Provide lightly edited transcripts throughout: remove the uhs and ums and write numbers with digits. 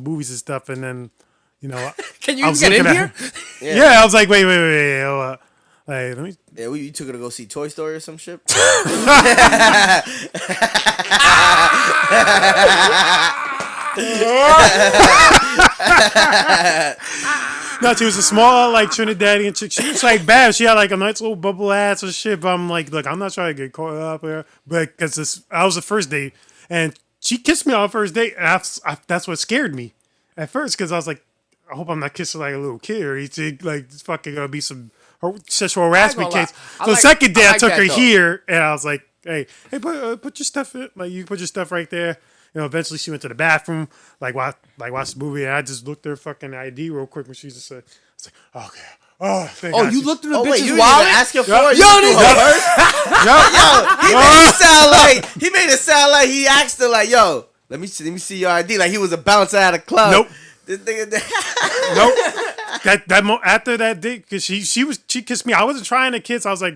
movies and stuff, and then Can you I even was get in looking here? at yeah, I was like, wait, like, let me. Yeah, you took her to go see Toy Story or some shit? No, she was a small like Trinidadian chick. She was like bad. She had like a nice little bubble ass or shit. But I'm like, look, I'm not trying to get caught up here, but because I was the first date, and she kissed me on the first date, and that's what scared me at first because I was like, I hope I'm not kissing like a little kid or anything. Like it's fucking gonna be some sexual harassment case. So the second day I took her here, and I was like, hey, put your stuff in. Like you put your stuff right there. Eventually she went to the bathroom, watch the movie, and I just looked at her fucking ID real quick when she just said, I was like, okay. Oh, thank God. You looked through the bitch's wait, you wallet? didn't ask her for Yo, it? He made it sound like he asked her, like, yo, let me see your ID. Like he was a bouncer at a club. Nope. This nigga, nope. After that date, because she kissed me. I wasn't trying to kiss. I was like,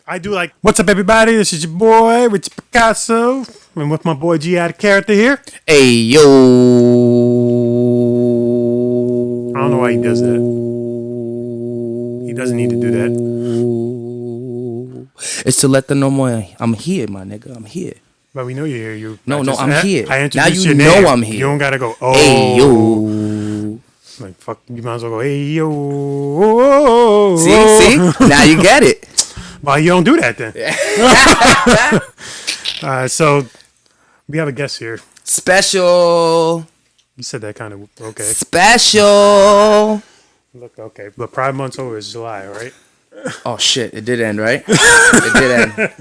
I do like, what's up, everybody? This is your boy, Richie Picasso, and with my boy G out of character here. Hey, yo. I don't know why he does that. He doesn't need to do that. It's to let them know I'm here, my nigga. I'm here. But we know you're here. I'm here. I now you your know name. I'm here. You don't gotta go. Oh, hey yo. Like fuck, you might as well go. Hey yo. See. Now you get it. Well, you don't do that then. So we have a guest here. Special. You said that kind of okay. Special. Look, okay, but Pride Month's over. It's July, right? Oh shit! It did end, right? It did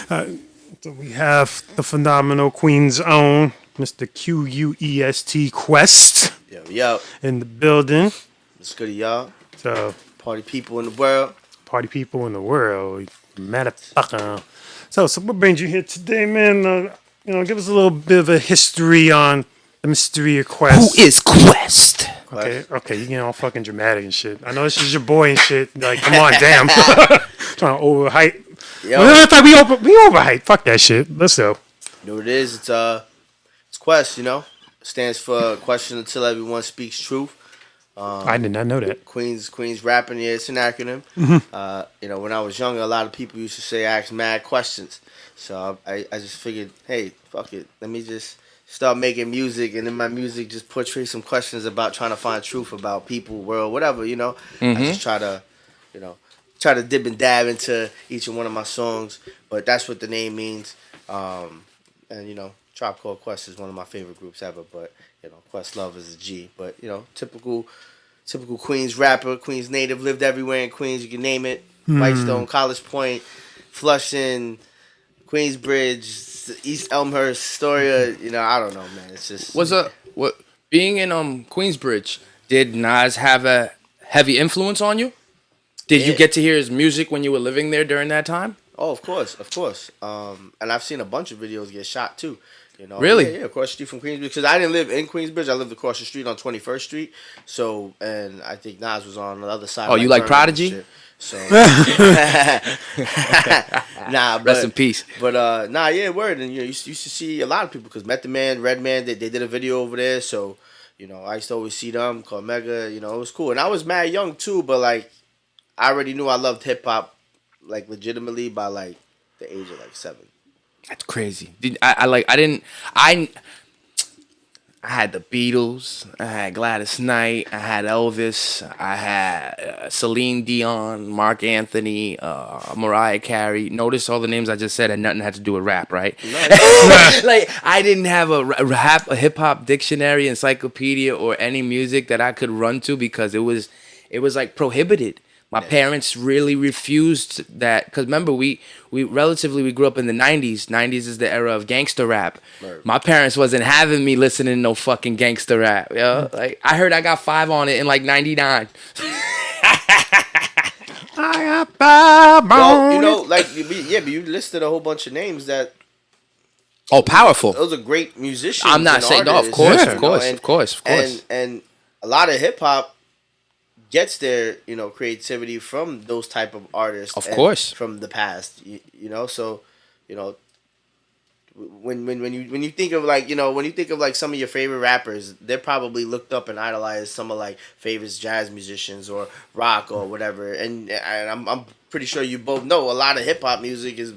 end. So we have the phenomenal Queen's own Mr. Q.U.E.S.T. Quest. Yo. In the building. What's good, y'all? So party people in the world. Party people in the world. Motherfucker. So what brings you here today, man? Give us a little bit of a history on the mystery of Quest. Who is Quest? Okay, you getting all fucking dramatic and shit. I know this is your boy and shit. Like, come on, damn. Trying to overhype. Well, we overhype. Fuck that shit. Let's go. You know what it is? It's Quest. Stands for Question Until Everyone Speaks Truth. I did not know that. Queens rapping. Yeah, it's an acronym. Mm-hmm. When I was younger, a lot of people used to say ask mad questions. So I just figured, hey, fuck it. Let me just start making music, and in my music just portray some questions about trying to find truth about people, world, whatever. Mm-hmm. I just try to dip and dab into each and one of my songs, but that's what the name means. And Tribe Called Quest is one of my favorite groups ever, but Questlove is a G. But typical Queens rapper, Queens native, lived everywhere in Queens, you can name it. Whitestone, College Point, Flushing, Queensbridge, East Elmhurst, Astoria. I don't know, man. It's just being in Queensbridge, did Nas have a heavy influence on you? Did you get to hear his music when you were living there during that time? Oh, of course. And I've seen a bunch of videos get shot too. Really? Yeah, across the street from Queensbridge. Because I didn't live in Queensbridge. I lived across the street on 21st Street. So, and I think Nas was on the other side. Oh, you like Prodigy? So, rest in peace. But word. And you used to see a lot of people because Method Man, Redman, they did a video over there. So, I used to always see them. Called Mega. It was cool. And I was mad young too, but like, I already knew I loved hip hop, like legitimately by like the age of like 7. That's crazy. I had the Beatles. I had Gladys Knight. I had Elvis. I had Celine Dion, Mark Anthony, Mariah Carey. Notice all the names I just said had nothing had to do with rap, right? Like I didn't have a hip hop dictionary, encyclopedia, or any music that I could run to because it was like prohibited. My parents really refused that because remember we grew up in the 90s. 90s is the era of gangster rap. Right. My parents wasn't having me listening to no fucking gangster rap. Like I heard I got 5 on it in like 99. I got 5 on it. But you listed a whole bunch of names that. Oh, powerful! Those are great musicians. I'm not saying no, of course. And a lot of hip hop gets their creativity from those type of artists, of course, from the past. So when you think of like when you think of like some of your favorite rappers, they're probably looked up and idolized some of like favorite jazz musicians or rock or whatever. And I'm pretty sure you both know a lot of hip hop music is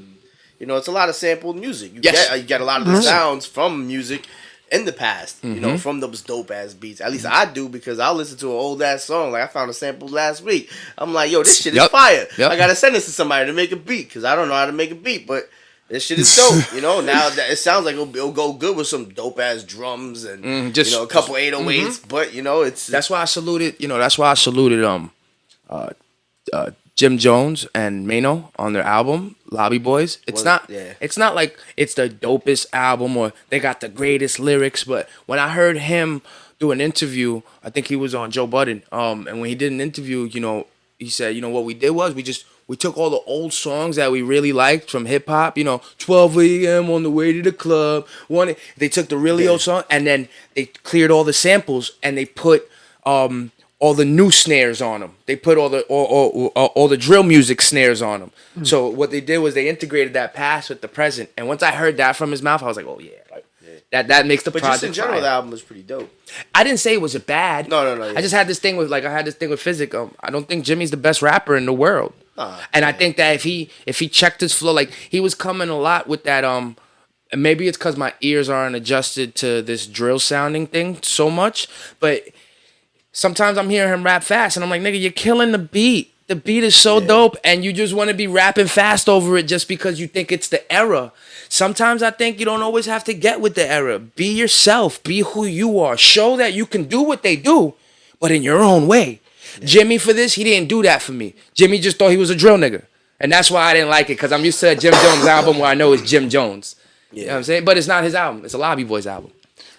it's a lot of sampled music. You get a lot of the sounds from music in the past, from those dope ass beats. At least I do, because I'll listen to an old ass song. Like I found a sample last week. I'm like, yo, this shit is fire. I gotta send this to somebody to make a beat, because I don't know how to make a beat, but this shit is dope. Now that it sounds like it'll go good with some dope ass drums and just a couple 808s. But it's that's why I saluted. That's why I saluted Jim Jones and Mano on their album Lobby Boys. It's not like it's the dopest album or they got the greatest lyrics, but when I heard him do an interview, I think he was on Joe Budden, and when he did an interview, he said, what we did was we took all the old songs that we really liked from hip hop, 12 a.m. on the way to the club. They took the really old song and then they cleared all the samples and they put all the new snares on them. They put all the drill music snares on them. So what they did was they integrated that past with the present. And once I heard that from his mouth, I was like, oh yeah, that makes the project. But just in general, the album was pretty dope. I didn't say it was bad. No. Yeah. I just had this thing with Physic. I don't think Jimmy's the best rapper in the world. I think that if he checked his flow, like he was coming a lot with that and maybe it's because my ears aren't adjusted to this drill sounding thing so much, but sometimes I'm hearing him rap fast and I'm like, nigga, you're killing the beat. The beat is so dope and you just want to be rapping fast over it just because you think it's the era. Sometimes I think you don't always have to get with the era. Be yourself. Be who you are. Show that you can do what they do, but in your own way. Yeah. Jimmy, for this, he didn't do that for me. Jimmy just thought he was a drill nigga. And that's why I didn't like it, because I'm used to a Jim Jones album where I know it's Jim Jones. Yeah. You know what I'm saying? But it's not his album. It's a Lobby Boys album.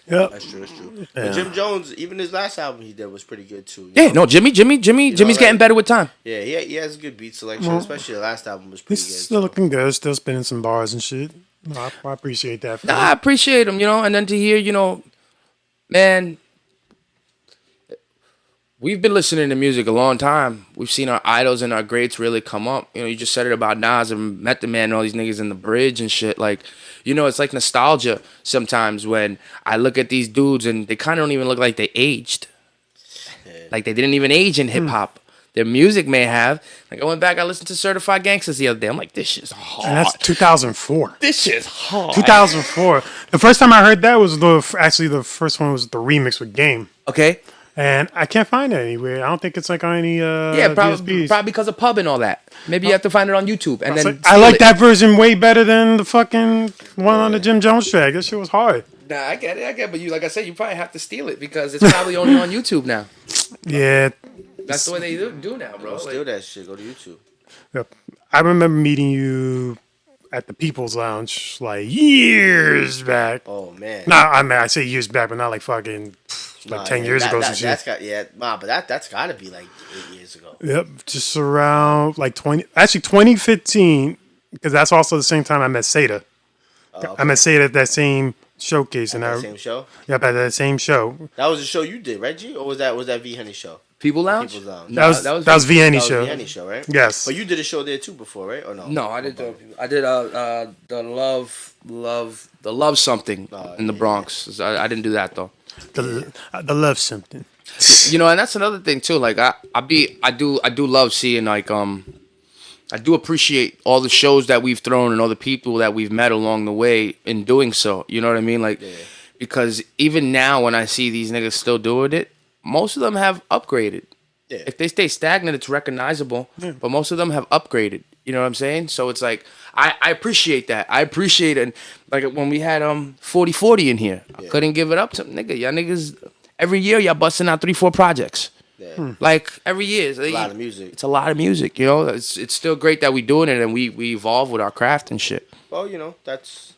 Yep. That's true. Yeah. But Jim Jones, even his last album he did was pretty good too. Jimmy's getting better with time. Yeah, he has a good beat selection, especially the last album was pretty good. He's still looking good, still spinning some bars and shit. No, I appreciate that. I appreciate him, and then to hear, man, we've been listening to music a long time. We've seen our idols and our greats really come up. You just said it about Nas and Method Man and all these niggas in the bridge and shit. Like, it's like nostalgia sometimes when I look at these dudes and they kind of don't even look like they aged. Yeah. Like they didn't even age in hip hop. Their music may have. Like I went back, I listened to Certified Gangsters the other day. I'm like, this shit's hard. And that's 2004. This shit's hard. 2004. The first time I heard that was the first one was the remix with Game. Okay. And I can't find it anywhere. I don't think it's like on any probably because of pub and all that. Maybe you have to find it on YouTube. And then I like that version way better than the fucking one on the Jim Jones track. That shit was hard. Nah, I get it. But you, like I said, you probably have to steal it because it's probably only on YouTube now. Yeah. That's the way they do now, bro. Don't steal that shit. Go to YouTube. Yep. I remember meeting you at the People's Lounge like years back. Oh man. Nah, I say years back, but not like fucking 10 years ago. That's got to be like 8 years ago. Yep, just around like 2015, because that's also the same time I met Seda. Okay. I met Seda at that same showcase. Same show? Yep, at that same show. That was the show you did, right, G? Or was that V Henny show? People Lounge? People's Lounge. That was V Henny show. V Henny show, right? Yes. But you did a show there too before, right? Or no? No, I did the Love Something in the Bronx. I didn't do that though. The Love Something. And that's another thing too. Like I do love seeing like I do appreciate all the shows that we've thrown and all the people that we've met along the way in doing so. You know what I mean? Like because even now when I see these niggas still doing it, most of them have upgraded. Yeah. If they stay stagnant, it's recognizable. Yeah. But most of them have upgraded. You know what I'm saying? So it's like I appreciate that. I appreciate it. Like when we had 4040 in here, I couldn't give it up to nigga. Y'all niggas every year y'all busting out 3-4 projects. Yeah. Like every year, it's a lot of music. It's a lot of music. It's still great that we doing it and we evolve with our craft and shit. Well, that's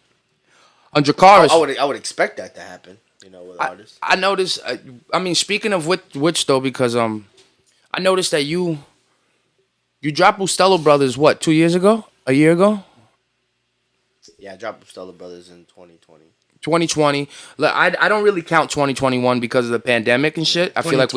on DRACARYS. I would expect that to happen. With artists. I noticed. Speaking of which though, because I noticed that you dropped Bustello Brothers 2 years ago, a year ago. Yeah, I dropped Bustello Brothers in 2020. 2020. Look, I don't really count 2021 because of the pandemic and shit. I feel like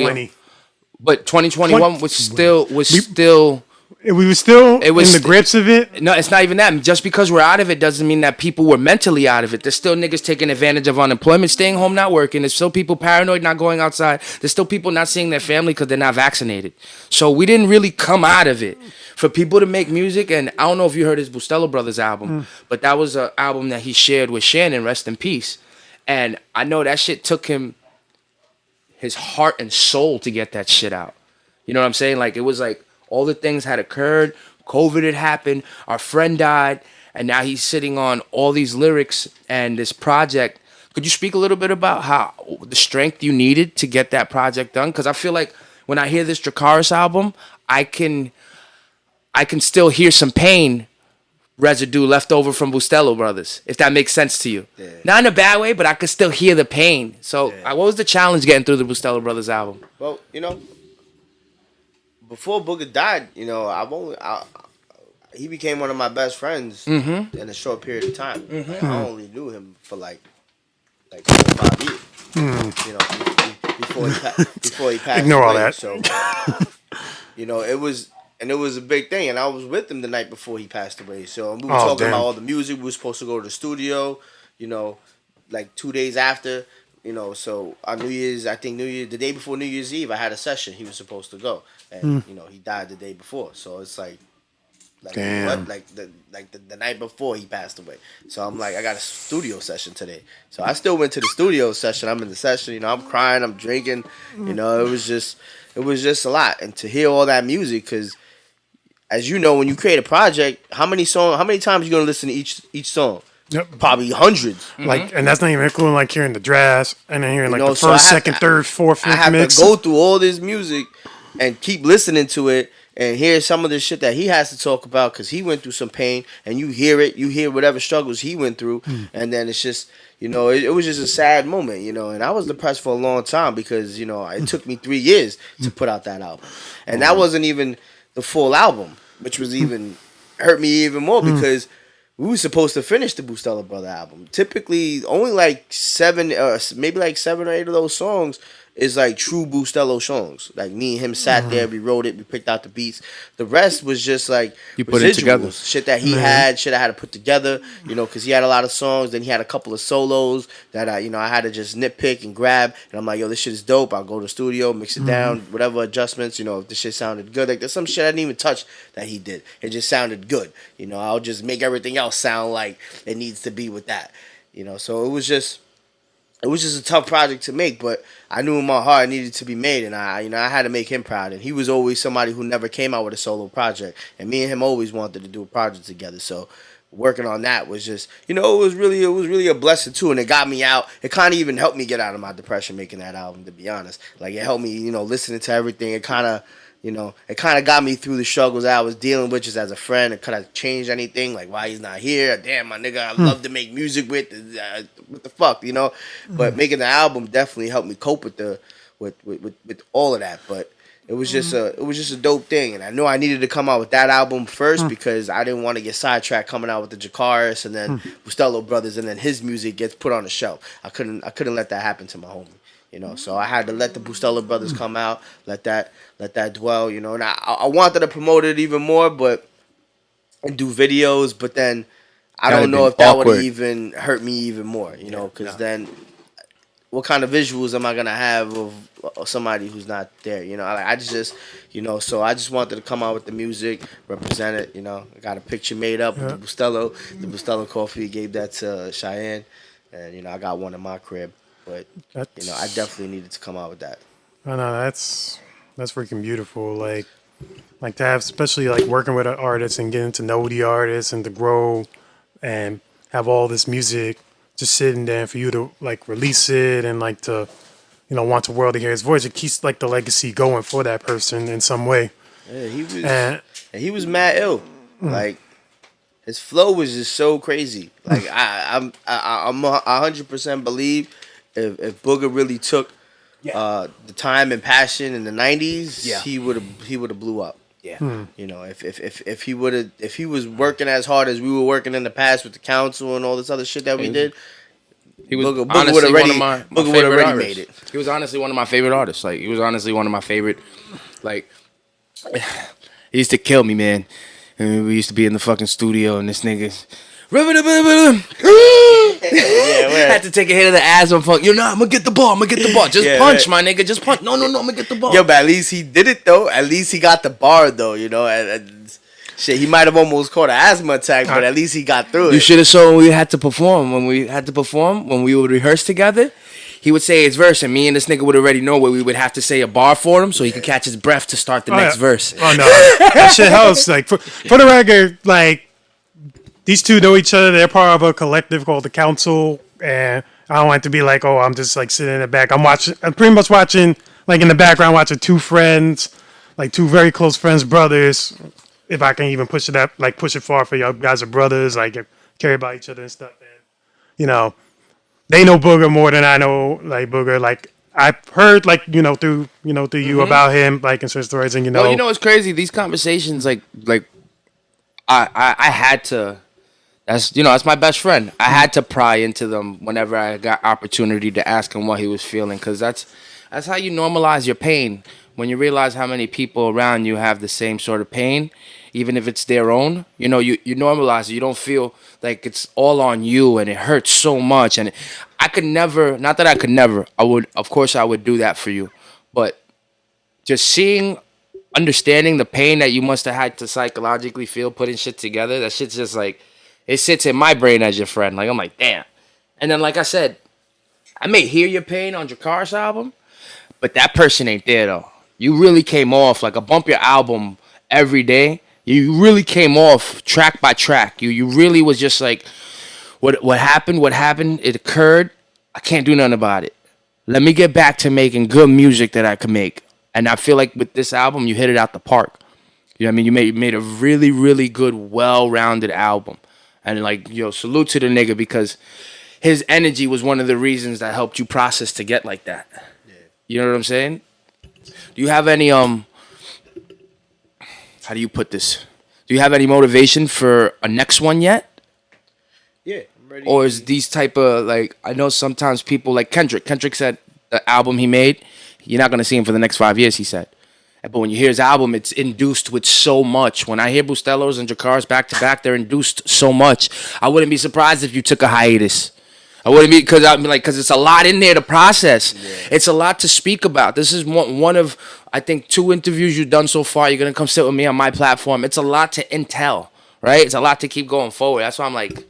but 2021 was still we were still It was in the grips of it. No, it's not even that. Just because we're out of it doesn't mean that people were mentally out of it. There's still niggas taking advantage of unemployment, staying home, not working. There's still people paranoid, not going outside. There's still people not seeing their family because they're not vaccinated. So we didn't really come out of it. For people to make music, and I don't know if you heard his Bustelo Brothers album, but that was an album that he shared with Shannon, rest in peace. And I know that shit took him his heart and soul to get that shit out. You know what I'm saying? Like, it was like all the things had occurred. COVID had happened. Our friend died. And now he's sitting on all these lyrics and this project. Could you speak a little bit about how the strength you needed to get that project done? Because I feel like when I hear this DRACARYS album, I can still hear some pain residue left over from Bustelo Brothers, if that makes sense to you. Yeah. Not in a bad way, but I could still hear the pain. So what was the challenge getting through the Bustelo Brothers album? Well, before Booger died, he became one of my best friends in a short period of time. Like, I only knew him for like 4 or 5 years. Before he passed Ignore away. all that. So it was a big thing, and I was with him the night before he passed away. So we were talking about all the music. We were supposed to go to the studio, like 2 days after. So on the day before New Year's Eve, I had a session. He was supposed to go, and he died the day before. So it's like damn. what? Like the night before he passed away. So I'm like, I got a studio session today. So I still went to the studio session. I'm in the session. I'm crying. I'm drinking. It was just a lot, and to hear all that music, because as you know, when you create a project, how many times you gonna listen to each song? Yep. Probably hundreds. Like, and that's not even including like hearing the drafts and then hearing like the so first, second, third, fourth, I fifth have mix. to go through all this music and keep listening to it and hear some of the shit that he has to talk about, because he went through some pain, and you hear whatever struggles he went through, and then it's just, it was just a sad moment, and I was depressed for a long time because, it took me 3 years to put out that album, and that wasn't even the full album, which was even hurt me even more because we were supposed to finish the Bustelo Brother album. Typically, only like 7 or 8 of those songs is like true Bustelo songs. Like, me and him sat there, we wrote it, we picked out the beats. The rest was just like you put it together, shit that he had, shit I had to put together. Because he had a lot of songs. Then he had a couple of solos that I had to just nitpick and grab. And I'm like, yo, this shit is dope. I'll go to the studio, mix it down, whatever adjustments. If the shit sounded good, like there's some shit I didn't even touch that he did. It just sounded good. I'll just make everything else sound like it needs to be with that. So it was just a tough project to make, but I knew in my heart it needed to be made, and I had to make him proud. And he was always somebody who never came out with a solo project, and me and him always wanted to do a project together. So working on that was just, it was really a blessing too, and it got me out. It kind of even helped me get out of my depression making that album, to be honest. Like, it helped me, listening to everything. It kind of. It kind of got me through the struggles I was dealing with just as a friend. It could have changed anything, like why he's not here. Damn, my nigga, I love to make music with. What the fuck, But making the album definitely helped me cope with all of that. But it was just a dope thing, and I knew I needed to come out with that album first because I didn't want to get sidetracked coming out with the DRACARYS and then Bustelo Brothers, and then his music gets put on the shelf. I couldn't let that happen to my homie. So I had to let the Bustelo Brothers come out, let that dwell, and I wanted to promote it even more, and do videos, but then I don't know if that would have even hurt me even more, because then what kind of visuals am I gonna have of somebody who's not there, I just, so I just wanted to come out with the music, represent it, I got a picture made up with the Bustelo coffee, gave that to Cheyenne, and I got one in my crib. But I definitely needed to come out with that. I know that's freaking beautiful. Like to have, especially like working with an artist and getting to know the artist and to grow and have all this music just sitting there and for you to like release it and like to want the world to hear his voice. It keeps like the legacy going for that person in some way. Yeah, he was mad ill. Like, his flow was just so crazy. Like, I'm 100% believe. If Booger really took the time and passion in the 90s, he would have blew up. Yeah. If he was working as hard as we were working in the past with the council and all this other shit that we did, Booger would have already made it. He was honestly one of my favorite artists. Like, he was honestly one of my favorite. Like, He used to kill me, man. And we used to be in the fucking studio, and this nigga. Had to take a hit of the asthma. Fuck, you know, I'm gonna get the ball. Just punch, my nigga. Just punch. No, I'm gonna get the ball. Yo, but at least he did it though. At least he got the bar though. You know, and shit, he might have almost caught an asthma attack, but at least he got through it. You should have saw when we had to perform. When we would rehearse together, he would say his verse, and me and this nigga would already know where we would have to say a bar for him, so he could catch his breath to start the next verse. Oh no, that shit helps. Like for the record, like these two know each other. They're part of a collective called the Council, and I don't want to be like, oh, I'm just like sitting in the back. I'm pretty much watching, like in the background, watching two friends, like two very close friends, brothers. If I can even push it up, like push it far for y'all guys are brothers, like care about each other and stuff. And you know, they know Booger more than I know, like Booger. Like I've heard, like through you about him, like in certain stories, and Well, you know, it's crazy. These conversations, like I had to. That's my best friend. I had to pry into them whenever I got opportunity to ask him what he was feeling, because that's how you normalize your pain. When you realize how many people around you have the same sort of pain, even if it's their own, you normalize it. You don't feel like it's all on you and it hurts so much. And I could never, not that I could never, of course I would do that for you. But just understanding the pain that you must have had to psychologically feel putting shit together, that shit's just like, it sits in my brain as your friend. Like, I'm like, damn. And then, like I said, I may hear your pain on DRACARYS album, but that person ain't there, though. You really came off, like, I bump your album every day. You really came off track by track. You really was just like, what happened, it occurred. I can't do nothing about it. Let me get back to making good music that I can make. And I feel like with this album, you hit it out the park. You know what I mean? You made a really, really good, well-rounded album. And like, salute to the nigga, because his energy was one of the reasons that helped you process to get like that. Yeah. You know what I'm saying? Do you have any how do you put this? Do you have any motivation for a next one yet? Yeah, I'm ready. Or is these type of, like, I know sometimes people like Kendrick said the album he made, you're not gonna see him for the next 5 years, he said. But when you hear his album, it's induced with so much. When I hear Bustelos and DRACARYS back to back, they're induced so much. I wouldn't be surprised if you took a hiatus. I wouldn't be, because it's a lot in there to process. Yeah. It's a lot to speak about. This is one of, I think, 2 interviews you've done so far. You're gonna come sit with me on my platform. It's a lot to intel, right? It's a lot to keep going forward. That's why I'm like,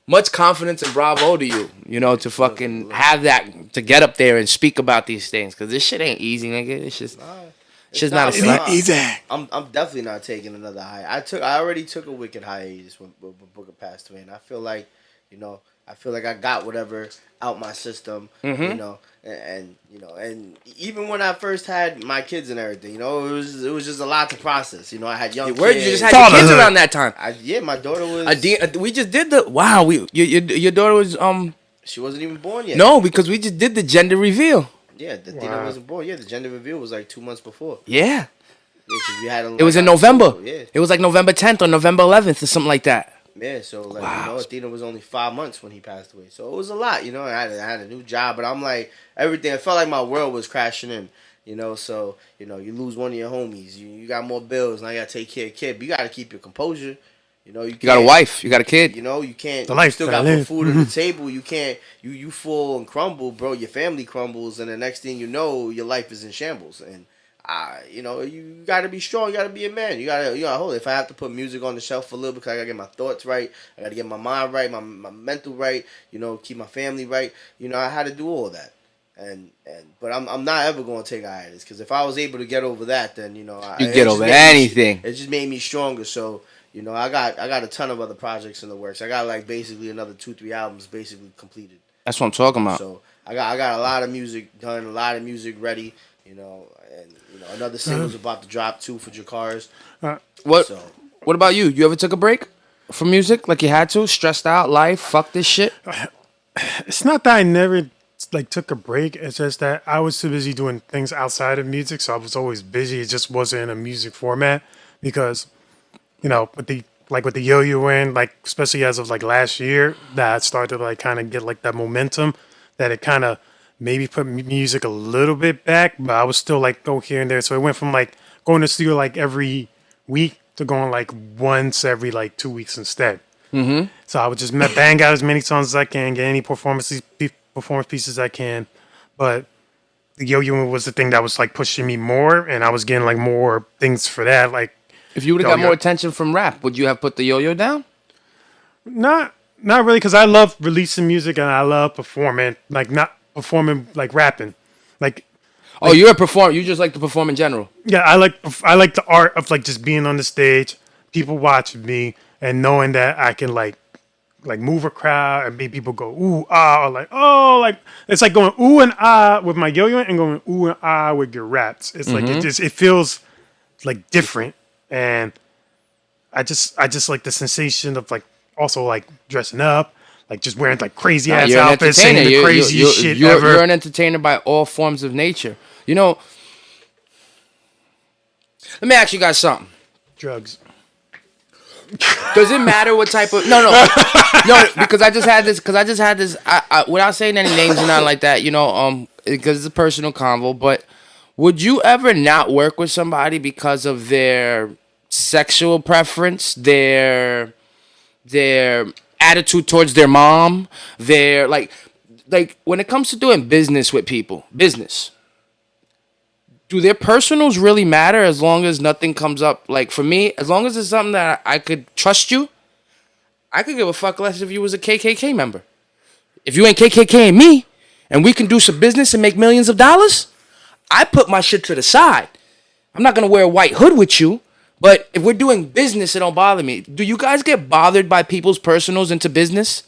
much confidence and bravo to you, to fucking have that, to get up there and speak about these things, because this shit ain't easy, nigga. It's just. It's not easy. I'm definitely not taking another hiatus. I already took a wicked hiatus when Booker passed away, and I feel like, I got whatever out my system, and even when I first had my kids and everything, it was just a lot to process. I had young kids. You just had your kids around that time. My daughter was. We just did your daughter was She wasn't even born yet. No, because we just did the gender reveal. Yeah, Dina wasn't born. Yeah, the gender reveal was like 2 months before. Yeah. We had it was in November. Yeah. It was like November 10th or November 11th or something like that. Yeah, so Athena was only 5 months when he passed away. So it was a lot, I had a new job, but I'm like, everything, I felt like my world was crashing in, so, you lose one of your homies, you got more bills, now you got to take care of kid, but you got to keep your composure. You got a wife, you got a kid. You can't. You still got to put food on the table. You can't. You fall and crumble, bro. Your family crumbles, and the next thing you know, your life is in shambles. And you got to be strong. You got to be a man. You got to hold it. If I have to put music on the shelf for a little bit, because I got to get my thoughts right. I got to get my mind right, my mental right. Keep my family right. I had to do all that. But I'm not ever going to take a hiatus, because if I was able to get over that, then you get over anything. It just made me stronger. So. I got a ton of other projects in the works. I got like basically another 2-3 albums basically completed. That's what I'm talking about. So I got a lot of music done, a lot of music ready. And another single's about to drop too for DRACARYS. What about you? You ever took a break from music like you had to? Stressed out, life, fuck this shit. It's not that I never took a break. It's just that I was too busy doing things outside of music, so I was always busy. It just wasn't in a music format because. With the yo-yo in, especially as of last year, that started to kind of get that momentum, that it kind of maybe put music a little bit back, but I was still go here and there. So it went from going to the studio like every week to going like once every like 2 weeks instead. Mm-hmm. So I would just bang out as many songs as I can, get any performance pieces I can. But the yo-yoing was the thing that was like pushing me more, and I was getting like more things for that. Like, If you would have got more attention from rap, would you have put the yo-yo down? not really, because I love releasing music and I love performing. Like not performing like rapping. Like, Oh, you're a performer. You just like to perform in general. yeah, I like the art of like just being on the stage, people watching me, and knowing that I can like move a crowd and make people go ooh ah, or like oh, like it's like going ooh and ah with my yo-yo and going ooh and ah with your raps. It's like it feels like different, and I just like the sensation of like also like dressing up, like just wearing like crazy ass You're an outfits, saying entertainer. the craziest shit you're, ever. You're an entertainer by all forms of nature. You know, let me ask you guys something. Drugs. Does it matter what type of no, because I just had this I without saying any names and nothing like that, you know, because it's a personal convo, but would you ever not work with somebody because of their sexual preference, their attitude towards their mom, their like when it comes to doing business with people, do their personals really matter as long as nothing comes up? Like, for me, as long as it's something that I could trust you, I could give a fuck less if you was a KKK member. If you ain't KKK and me, and we can do some business and make millions of dollars, I put my shit to the side. I'm not going to wear a white hood with you, but if we're doing business, it don't bother me. Do you guys get bothered by people's personals into business?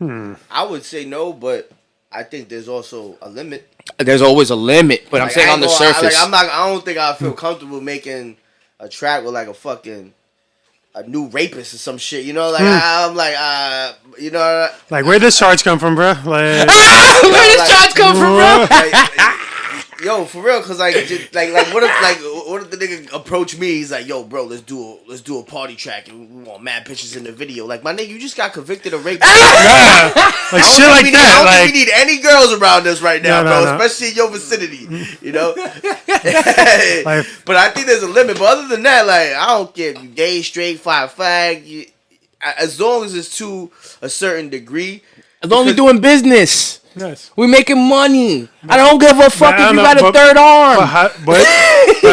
I would say no, but I think there's also a limit. There's always a limit, but I'm saying on the surface. I don't think I feel comfortable making a track with like a new rapist or some shit. You know, like I'm like you know, Like, where does charge come from, bro? Like, Where does shots come from, bro? yo, for real, cause like, just, like, what if the nigga approach me? He's like, yo, bro, let's do a party track and we want mad pictures in the video. Like, my nigga, you just got convicted of rape. like shit like that. I don't Like, think we need any girls around us right now, No. especially in your vicinity. You know. Like, But I think there's a limit. But other than that, like, I don't care if you gay, straight, fag. As long as it's to a certain degree. As long as we're doing business. yes. We're making money. I don't give a fuck if you know, got a third arm. But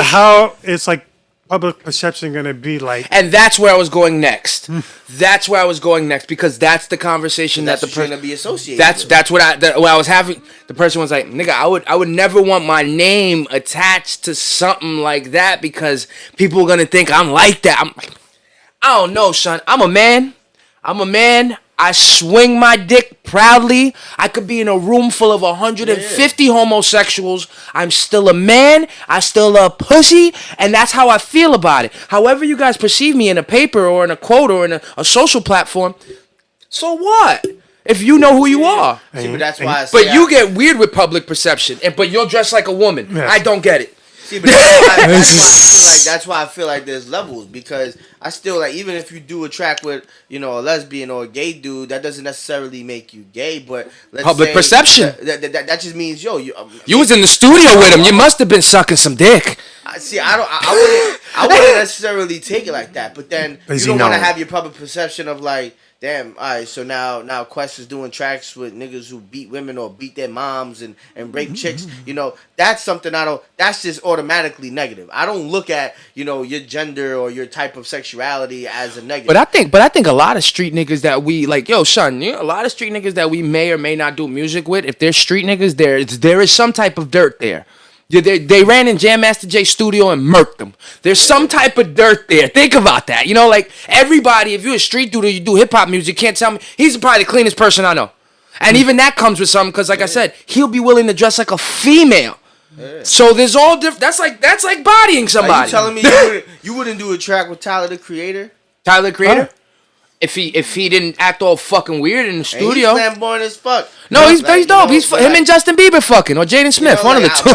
how it's like public perception gonna be like? And that's where I was going next. Because that's the conversation That's that the what you're person. gonna be associated. That's what I was having. The person was like, "Nigga, I would never want my name attached to something like that because people are gonna think I'm like that." I don't know, son. I'm a man. I swing my dick proudly. I could be in a room full of 150 homosexuals. I'm still a man. I still love pussy. And that's how I feel about it. However you guys perceive me in a paper or in a quote or in a social platform, so what? If you know who you are. See, but that's why I say But you get weird with public perception. But you're dressed like a woman. Yeah. I don't get it. See, but that's why I feel like there's levels, because I still like, even if you do a track with, you know, a lesbian or a gay dude, that doesn't necessarily make you gay. But let's Public say perception. that just means, yo, You was in the studio with him. You must have been sucking some dick. See, I wouldn't necessarily take it like that. But then you Is don't he want to known? have your public perception of like, damn, all right, so now Quest is doing tracks with niggas who beat women or beat their moms and rape chicks. You know, that's something that's just automatically negative. I don't look at, you know, your gender or your type of sexuality as a negative. But I think a lot of street niggas that we like, yo, son, you know, a lot of street niggas that we may or may not do music with, if they're street niggas, there is some type of dirt there. They ran in Jam Master Jay's studio and murked them. There's some type of dirt there. Think about that. You know, like, everybody, if you're a street dude or you do hip-hop music, can't tell me. He's probably the cleanest person I know. And even that comes with something, because, like I said, he'll be willing to dress like a female. Yeah. So there's all different. That's like bodying somebody. Are you telling me you wouldn't do a track with Tyler, the Creator? Tyler, the Creator? Huh? If he didn't act all fucking weird in the studio. And he's flamboyant as fuck. No, he's like, dope. You know, Him and Justin Bieber fucking, or Jaden Smith, you know, one of the two.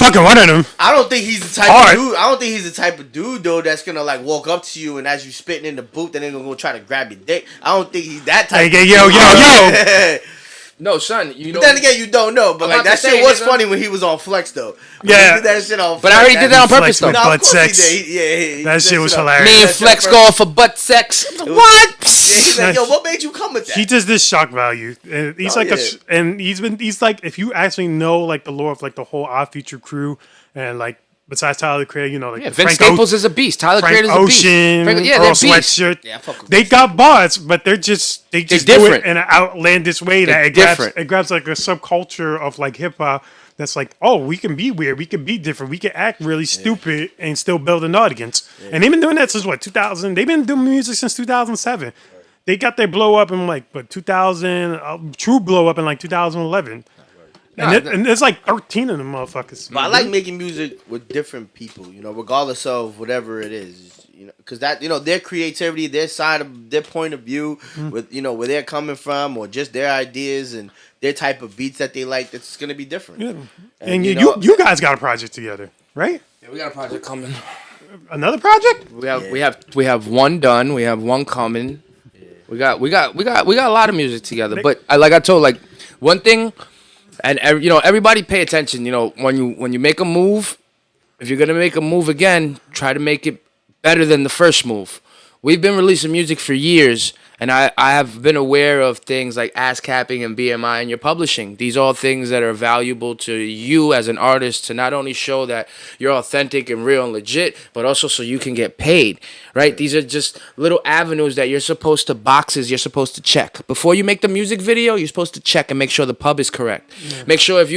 Fucking one of them. I don't think he's the type of dude. I don't think he's the type of dude though that's gonna like walk up to you and as you spitting in the booth, then they're gonna go try to grab your dick. I don't think he's that type. Hey, yo. No, son, you know. But then again, you don't know. But I'm like about that to say, shit was nigga. funny when he was on Flex though. When Yeah. he did that shit on But Flex. I already did that on purpose, Flex with though. No, of butt course sex. he did. Yeah, That shit was hilarious. Me and That shit Flex on going purpose. for butt sex. Yeah, What? he's like, yo, what made you come with that? He does this shock value, and he's Oh, like yeah. and he's like, if you actually know like the lore of like the whole Odd Future crew, and like besides Tyler the Creator, you know, like Yeah, the Vince Frank Staples is a beast. Tyler Frank Creator's a beast. Ocean, Yeah, Earl they're beasts. Sweatshirt. Yeah, I fuck with They Vince got bars, but they just do different. it in an outlandish way that They're it grabs different. it grabs like a subculture of like hip hop that's like, oh, we can be weird, we can be different, we can act really stupid and still build an audience. And they've been doing that since what 2000? They've been doing music since 2007. They got their blow up in like but 2000, true blow up in like 2011. And there's like 13 of them motherfuckers. But I like making music with different people, you know, regardless of whatever it is, you know, because that, you know, their creativity, their side of their point of view, with, you know, where they're coming from, or just their ideas and their type of beats that they like, that's gonna be different. Yeah. And, And you know, you guys got a project together, right? Yeah, we got a project coming. Another project? We have one done. We have one coming. We got a lot of music together. But like I told, like one thing, and you know, everybody pay attention. You know, when you make a move, if you're gonna make a move again, try to make it better than the first move. We've been releasing music for years, and I have been aware of things like ass capping and BMI in your publishing. These are all things that are valuable to you as an artist to not only show that you're authentic and real and legit, but also so you can get paid, right? These are just little avenues that you're supposed to, boxes you're supposed to check. Before you make the music video, you're supposed to check and make sure the pub is correct. Yeah. Make sure if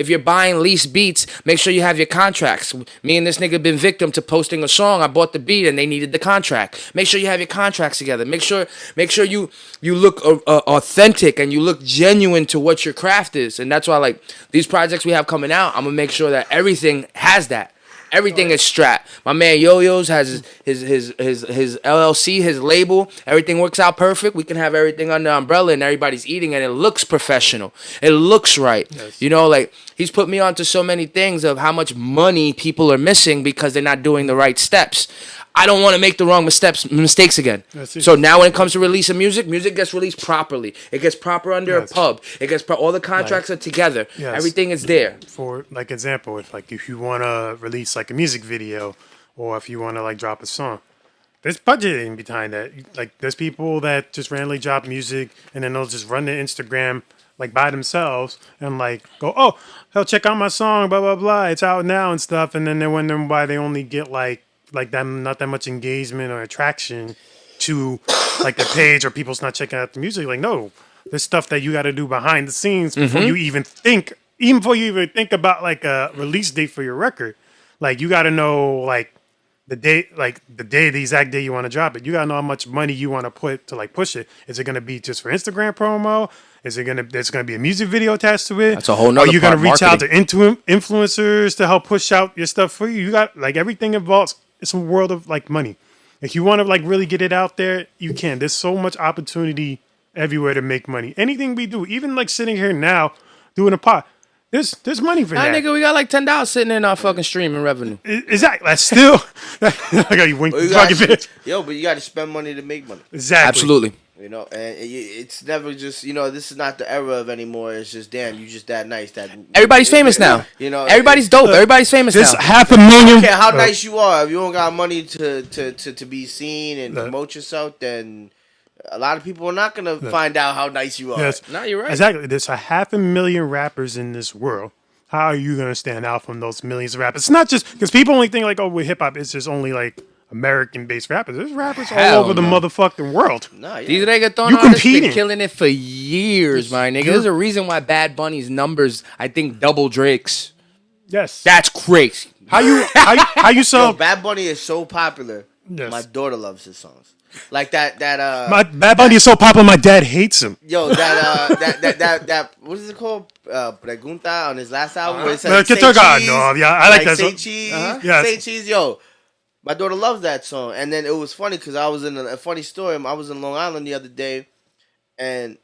you're buying leased beats, make sure you have your contracts. Me and this nigga been victim to posting a song. I bought the beat and they needed the contract. Make sure you have your contracts together. Make sure you look authentic and you look genuine to what your craft is. And that's why, like, these projects we have coming out, I'm gonna make sure that everything has that. Everything is strapped. My man Yo-Yo's has his LLC, his label. Everything works out perfect. We can have everything under the umbrella and everybody's eating and it looks professional. It looks right. Yes. You know, like, he's put me onto so many things of how much money people are missing because they're not doing the right steps. I don't want to make the wrong mistakes again. So now when it comes to releasing music gets released properly. It gets proper under a pub. It gets all the contracts are together. Yes. Everything is there. For like example, if you want to release like a music video, or if you want to like drop a song, there's budgeting behind that. Like, there's people that just randomly drop music and then they'll just run their Instagram like by themselves and like go, oh, hell, check out my song, blah blah blah, it's out now and stuff, and then they're wondering why they only get like that, not that much engagement or attraction to like the page, or people's not checking out the music. Like, no, there's stuff that you got to do behind the scenes before you even think about like a release date for your record. Like, you got to know like the exact day you want to drop it. You got to know how much money you want to put to like push it. Is it going to be just for Instagram promo? There's going to be a music video attached to it? That's a whole nother part. Are you going to reach out to marketing. influencers to help push out your stuff for you? You got like everything involves. It's a world of like money. If you want to like really get it out there, you can. There's so much opportunity everywhere to make money. Anything we do, even like sitting here now doing a pod, there's money for that. Nigga, we got like $10 sitting in our fucking streaming revenue. Exactly. That's still. I got you wink. Yo, but you got to spend money to make money. Exactly. Absolutely. You know, and it's never just, you know, this is not the era of anymore. It's just, damn, you just that nice. That everybody's famous now. You know, everybody's dope. Everybody's famous now. There's 500,000. I don't care how nice you are. If you don't got money to be seen and promote yourself, then a lot of people are not gonna find out how nice you are. Yes. No, you're right. Exactly. There's 500,000 rappers in this world. How are you gonna stand out from those millions of rappers? It's not just because people only think like, oh, with hip hop, it's just only like American-based rappers. There's rappers all over the motherfucking world. No, yeah. These reggaeton artists been killing it for years, my nigga. There's a reason why Bad Bunny's numbers, I think, double Drake's. Yes, that's crazy. How you sell? Yo, Bad Bunny is so popular. Yes. My daughter loves his songs. Like that. My Bad Bunny is so popular. My dad hates him. Yo, that what is it called? Pregunta on his last album. Where it says, say cheese. No, yeah, I like that. Say cheese. Yes. Say cheese. Yo. My daughter loves that song. And then it was funny because I was in a funny story. I was in Long Island the other day, and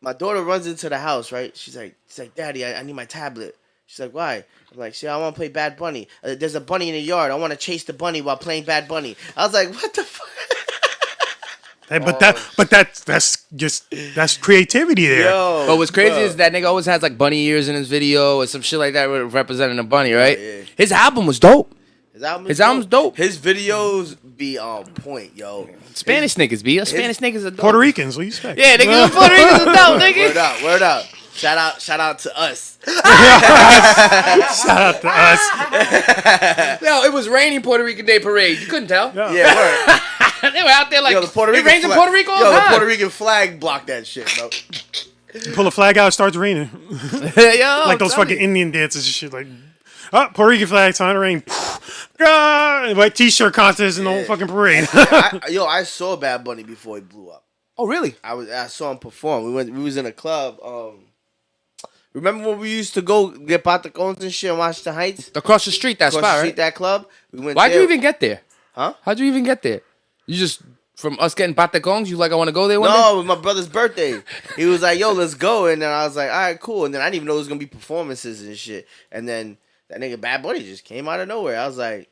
my daughter runs into the house, right? She's like, Daddy, I need my tablet. She's like, why? I'm like, I want to play Bad Bunny. There's a bunny in the yard. I want to chase the bunny while playing Bad Bunny. I was like, what the fuck? Hey, but that's creativity there. Yo, But what's crazy bro. is that nigga always has like bunny ears in his video or some shit like that representing a bunny, right? yeah. His album was dope. His album's dope. His videos be on point, yo. Spanish niggas, B. Spanish niggas are dope. Puerto Ricans, what do you expect? Yeah, nigga, Puerto Ricans are dope, nigga. Word up. Shout out to us. Shout out to us. Yo, it was raining Puerto Rican Day Parade. You couldn't tell. Yeah. Yeah, word. They were out there like, Yo, the Puerto Rican it rains in flag- Puerto Rico all Yo, the the time. Puerto Rican flag blocked that shit, bro. You pull a flag out, it starts raining. Yo, Like those tell fucking me. Indian dances and shit. Like, oh, Puerto Rican flag, time to rain. Ah, white t-shirt contest in the whole fucking parade. I saw Bad Bunny before he blew up. Oh, really? I saw him perform. We was in a club. Remember when we used to go get patacones and shit and watch the Heights? Across the street, that Across spot, the street, right? that club. We went. Why'd there. you even get there? Huh? How'd you even get there? You just, from us getting patacones, you like, I want to go there one day? No, it was my brother's birthday. He was like, "Yo, let's go," and then I was like, "All right, cool." And then I didn't even know it was gonna be performances and shit. And then that nigga Bad Bunny just came out of nowhere. I was like,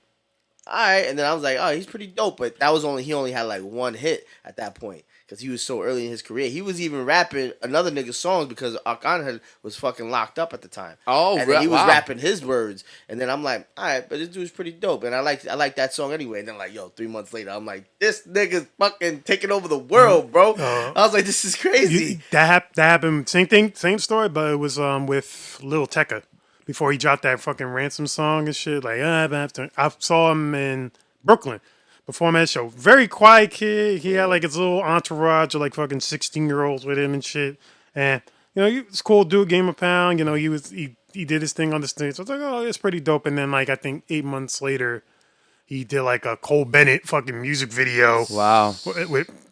"All right," and then I was like, "Oh, he's pretty dope." But that was he only had like one hit at that point because he was so early in his career. He was even rapping another nigga's songs because Arcana was fucking locked up at the time. Oh, and then he was wow. rapping his words. And then I'm like, all right, but this dude's pretty dope. And I like that song anyway. And then like, yo, 3 months later, I'm like, this nigga's fucking taking over the world, bro. I was like, this is crazy. That happened. Same thing, same story, but it was with Lil Tecca before he dropped that fucking ransom song and shit. Like, I saw him in Brooklyn perform at that show. Very quiet kid. He had like his little entourage of like fucking 16-year-olds with him and shit. And you know, he was cool dude, game a pound. You know, he did his thing on the stage. So I was like, oh, it's pretty dope. And then like I think 8 months later, he did like a Cole Bennett fucking music video. Wow.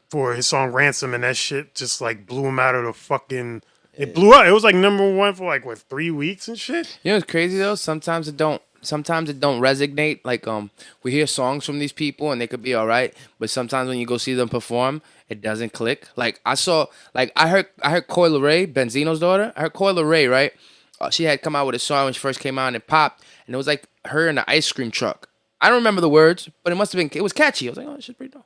For his song Ransom, and that shit just like blew him out of the fucking. It blew up. It was like #1 for like 3 weeks and shit. You know what's crazy though? Sometimes it don't resonate. Like we hear songs from these people and they could be all right, but sometimes when you go see them perform, it doesn't click. Like I heard Coi Leray, Benzino's daughter. I heard Coi Leray, right? She had come out with a song when she first came out and it popped, and it was like her in the ice cream truck. I don't remember the words, but it was catchy. I was like, oh, this shit's pretty dope.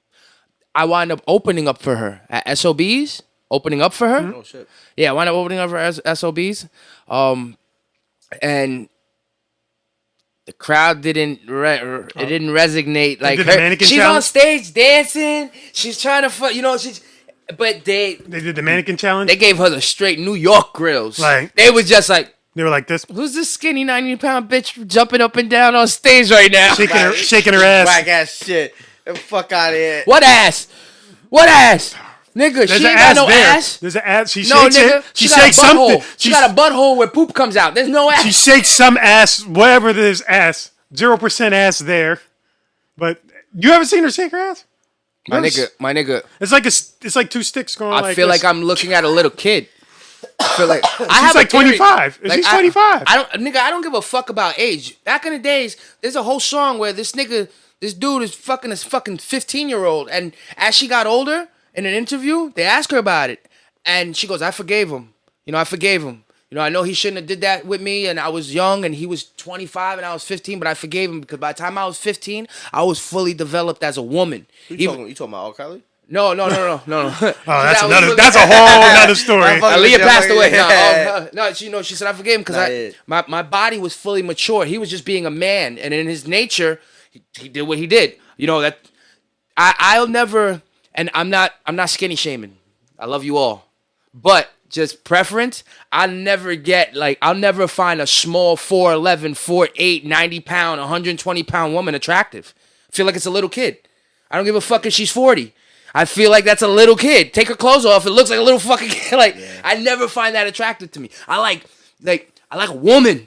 I wound up opening up for her at SOBs. Opening up for her. Oh shit. Yeah, I wound up opening up for SOBs. And the crowd didn't resonate. Like did the her, mannequin she's challenge? on stage dancing. She's trying to but they did the mannequin challenge. They gave her the straight New York grills. Like- they was just like, They were like this, who's this skinny 90-pound bitch jumping up and down on stage right now? shaking her ass. Whack ass shit. Get the fuck out of here. What ass? What ass? Nigga, There's she an ain't ass got no there. ass. There's an ass. She No, shakes nigga. it. She got a shakes something. butthole. She got a butthole where poop comes out. There's no ass. She shakes some ass, whatever there's ass. 0% ass there. But you ever seen her shake her ass? My nigga. It's like two sticks going. I feel like I'm looking at a little kid. I feel like I have like a theory. 25. She's 25. I don't give a fuck about age. Back in the days, there's a whole song where this dude is fucking this fucking 15-year-old, and as she got older in an interview, they asked her about it, and she goes, "I forgave him. I forgave him. I know he shouldn't have did that with me, and I was young, and he was 25, and I was 15, but I forgave him because by the time I was 15, I was fully developed as a woman." You talking about R. Kelly? No. Oh, that's a whole nother story. Aaliyah passed away. Yeah. She said I forgave him because my body was fully mature. He was just being a man, and in his nature, he did what he did. That I'll never, and I'm not skinny shaming. I love you all, but just preference. I'll never find a small 4'11", 4'8", 90-pound, 120-pound woman attractive. I feel like it's a little kid. I don't give a fuck if she's 40. I feel like that's a little kid. Take her clothes off. It looks like a little fucking kid. I never find that attractive to me. I like a woman.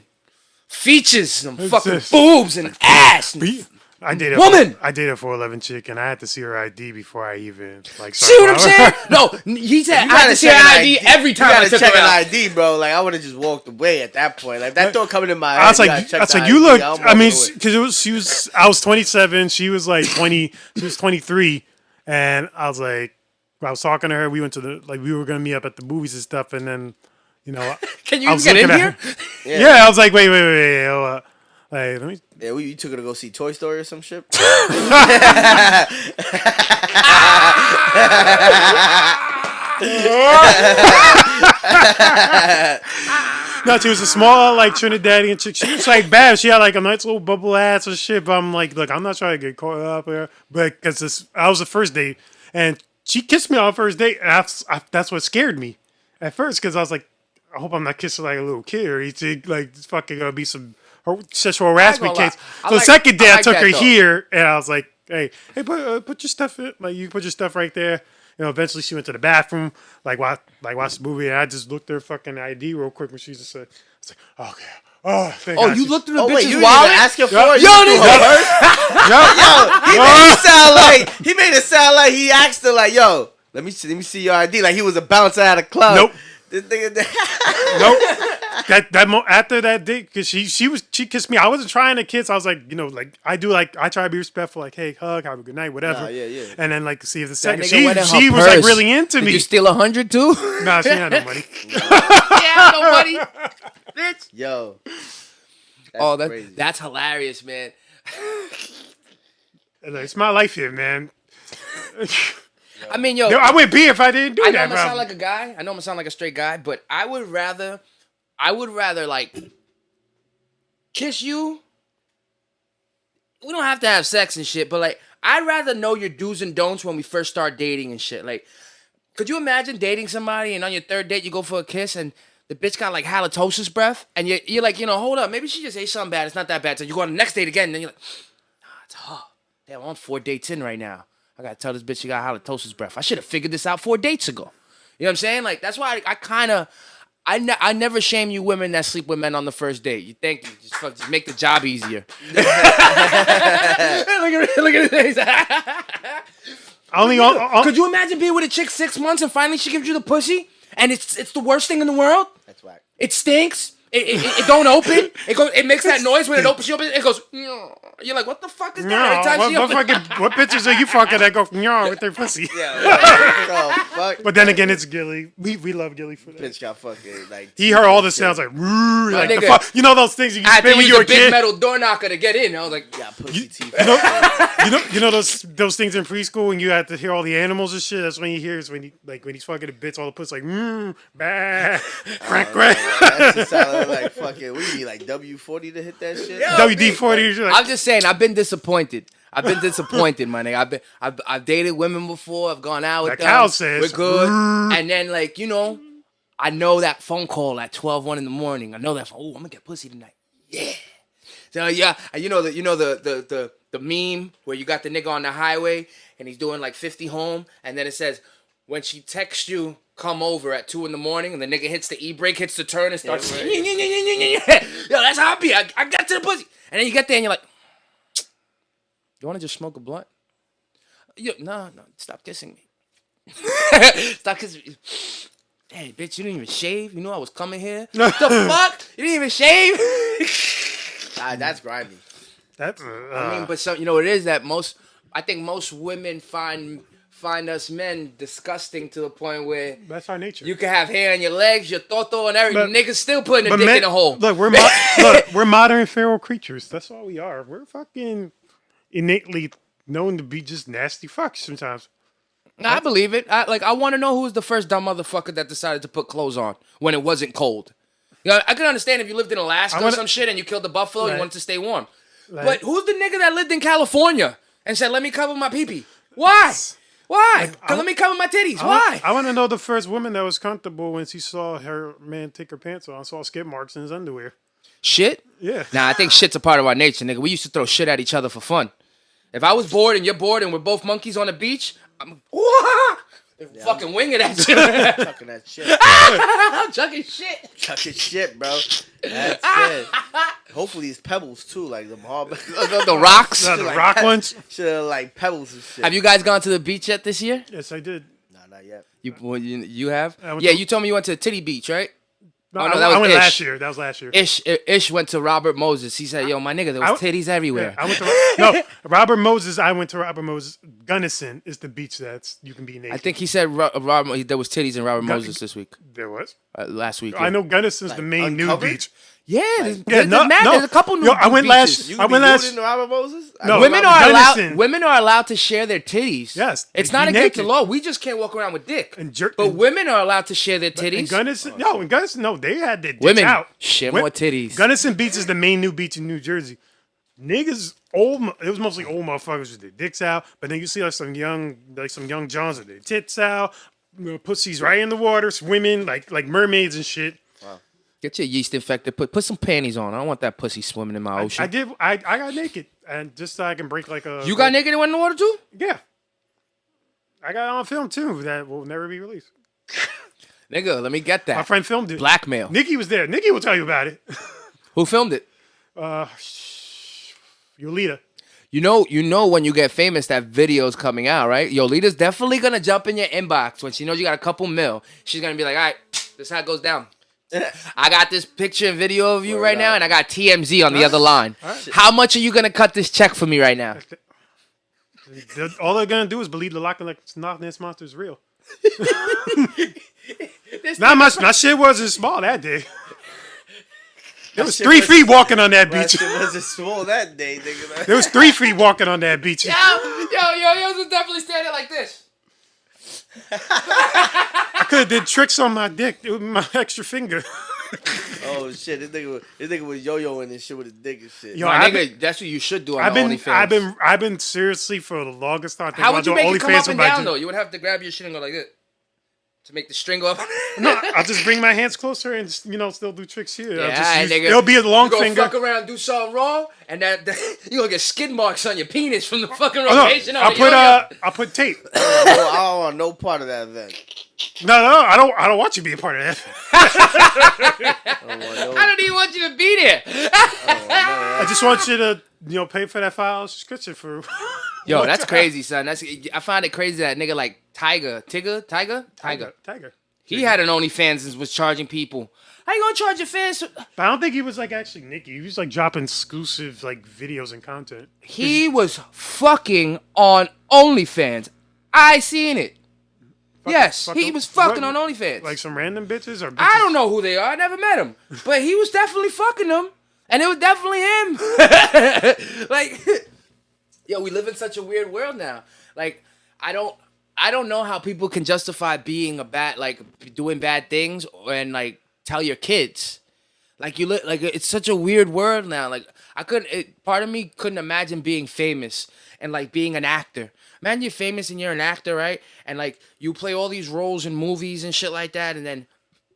Features and fucking boobs and ass. I dated woman. I dated a 4'11" chick, and I had to see her ID before I even See what I'm saying? No, he said I had to see her ID every time I took her check an out. ID, bro. Like I would have just walked away at that point. Like that thought coming in my head. I was like, you look. I mean, because I was 27. She was like 20. She was 23, and I was talking to her. We went to we were gonna meet up at the movies and stuff, and then, Can you I was get in looking here? Yeah, I was like, wait. Hey, let me. Yeah, you took her to go see Toy Story or some shit? No, she was a small, like, Trinidadian chick. She was, like, bad. She had, like, a nice little bubble ass and shit. But I'm like, look, I'm not trying to get caught up here. But because I was the first date. And she kissed me on the first date. And that's what scared me at first. Because I was like, I hope I'm not kissing, like, a little kid. Or you think, like, it's fucking going to be some sexual harassment case. So the second day, I took her here. And I was like, hey, put your stuff in. Like, you put your stuff right there. You know, eventually she went to the bathroom, watched the movie, and I just looked at her fucking ID real quick, and she just said, I was like, okay. Oh, thank God. You looked through the Oh, bitch's wait, you wallet? didn't ask him for Yo, it? He made it sound like he asked her, like, yo, let me see your ID. Like he was a bouncer at a club. Nope. This nigga, Nope. After that date, because she kissed me. I wasn't trying to kiss. I was like, I try to be respectful. Like, hey, hug, have a good night, whatever. Nah, yeah. And then see if the That second nigga she was like really into Did me. you steal 100 too? Nah, she had no money. Yeah, no money, bitch. Yo. That's crazy. That's hilarious, man. It's my life here, man. I mean, yo, I wouldn't be here if I didn't do I know that. I'm gonna sound like a guy. I know I'm gonna sound like a straight guy, but I would rather like kiss you. We don't have to have sex and shit, but like I'd rather know your do's and don'ts when we first start dating and shit. Like, could you imagine dating somebody and on your third date you go for a kiss and the bitch got like halitosis breath and you're like, hold up, maybe she just ate something bad. It's not that bad. So you go on the next date again and then you're like, it's hard. Damn, I'm on 4 dates in right now. I gotta tell this bitch she got halitosis breath. I should have figured this out 4 dates ago. You know what I'm saying? Like, that's why I never shame you women that sleep with men on the first date. You think you just make the job easier. Look at this. Could you imagine being with a chick 6 months and finally she gives you the pussy and it's the worst thing in the world? That's whack. It stinks. It don't open. It makes that noise when it opens. It goes. You're like, what the fuck is that? Every time what bitches are you fucking that go with their pussy? Yeah. Fuck. But then again, it's Gilly. We love Gilly for that. Bitch got fucking like. He heard all the sounds like, like the nigga, fuck. You know those things you I had spin to when use you were a a big kid. metal door knocker to get in. I was like, Yeah, pussy teeth. You know those things in preschool when you have to hear all the animals and shit. That's when you hear is when he's fucking the bits all the pussy like bah, crack crack. That just sounded like fucking. We need like W40 to hit that shit. WD-40. I'm just saying, I've been disappointed. my nigga. I've dated women before. I've gone out with Like them. Kyle says, we're good. And then I know that phone call at 1 in the morning. I know that. Oh, I'm gonna get pussy tonight. Yeah. So yeah, the meme where you got the nigga on the highway and he's doing like 50 home, and then it says when she texts you, come over at 2 in the morning, and the nigga hits the e-brake, hits the turn, and starts. Yo, that's how I be. I got to the pussy, and then you get there and you're like, you want to just smoke a blunt? No, stop kissing me. Stop kissing me. Hey, bitch, you didn't even shave. You knew I was coming here. What the fuck? You didn't even shave. That's grimy. That's. I mean, but it is that I think most women find us men disgusting to the point where That's our nature. you can have hair on your legs, your toto, and everything. Niggas still putting a dick in a hole. Look, we're modern feral creatures. That's all we are. We're fucking innately known to be just nasty fucks sometimes. I believe it. I want to know who was the first dumb motherfucker that decided to put clothes on when it wasn't cold. I can understand if you lived in Alaska or some shit and you killed the buffalo, you wanted to stay warm. But who's the nigga that lived in California and said, let me cover my pee-pee? Why? Why? Let me cover my titties. Why? I want to know the first woman that was comfortable when she saw her man take her pants off, saw skid marks in his underwear. Shit? Yeah. Nah, I think shit's a part of our nature, nigga. We used to throw shit at each other for fun. If I was bored and you're bored and we're both monkeys on the beach, I'm fucking winging that shit. Chucking that shit. I'm chucking shit. Chucking shit, bro. That's it. Hopefully it's pebbles too, like the marble. The rocks. The rock ones. Should have like pebbles and shit. Have you guys gone to the beach yet this year? Yes, I did. Nah, not yet. You have? Yeah, you told me you went to Titty Beach, right? No, that was I went Ish. last year. That was last year. Ish went to Robert Moses. He said, yo, my nigga, there was titties everywhere. Yeah, I went to Robert Moses. I went to Robert Moses. Gunnison is the beach that's you can be naked. I think he said there was titties in Robert Moses this week. There was. Last week. I know Gunnison's the main nude uncovered? beach. Yeah, Yeah, there's a couple new. Yo, I went beaches. You I can went be last. nude in the Robert Moses? No. Women Robert are allowed. Gunnison. Women are allowed to share their titties. Yes, it's they not be against the naked. law. We just can't walk around with dick. And but women are allowed to share their titties. In Gunnison, in Gunnison, no, they had their dicks Women out. share more titties. Gunnison Beach is the main new beach in New Jersey. Niggas, it was mostly old motherfuckers with their dicks out, but then you see like some young Johns with their tits out, pussies right in the water, swimming like mermaids and shit. Get your yeast infected. Put some panties on. I don't want that pussy swimming in my ocean. I got naked, and just so I can break like a. You got naked and went in the water too? Yeah. I got it on film too. That will never be released. Nigga, let me get that. My friend filmed it. Blackmail. Nikki was there. Nikki will tell you about it. Who filmed it? Yolita. You know when you get famous that video's coming out, right? Yolita's definitely gonna jump in your inbox when she knows you got a couple mil. She's gonna be like, all right, this is how it goes down. I got this picture and video of you right now, and I got TMZ on the other line. Right. How much are you gonna cut this check for me right now? All they're gonna do is believe the Loch Ness Monster is real. My shit wasn't small that day. There was 3 feet walking on that beach. It wasn't small that day, nigga. There was 3 feet walking on that beach. Yo, was definitely standing like this. I could have did tricks on my dick with my extra finger. Oh shit! This nigga was yo-yoing and shit with his dick and shit. Yo, nigga, that's what you should do on OnlyFans. I've been seriously for the longest time. How would you make it come up and down though? You would have to grab your shit and go like this to make the string go up. No, I'll just bring my hands closer and still do tricks here. Yeah, nigga. It'll be a long finger. You go fuck around, do something wrong, and that you gonna get skid marks on your penis from the fucking rotation. I'll put tape. I don't want no part of that event. No, I don't want you to be a part of that. I don't even want you to be there. I just want you to pay for that $5 subscription for. Yo, that's crazy, son. I find it crazy that nigga like Tiger. He had an OnlyFans and was charging people. How you gonna charge your fans? But I don't think he was like actually Nicki. He was like dropping exclusive like videos and content. He was fucking on OnlyFans. I seen it. He was fucking on OnlyFans. Like some random bitches or bitches? I don't know who they are. I never met them. But he was definitely fucking them. And it was definitely him. Like, yo, we live in such a weird world now. Like, I don't know how people can justify being doing bad things and like tell your kids. Like it's such a weird world now. Like part of me couldn't imagine being famous and like being an actor. Imagine you're famous and you're an actor, right? And like you play all these roles in movies and shit like that, and then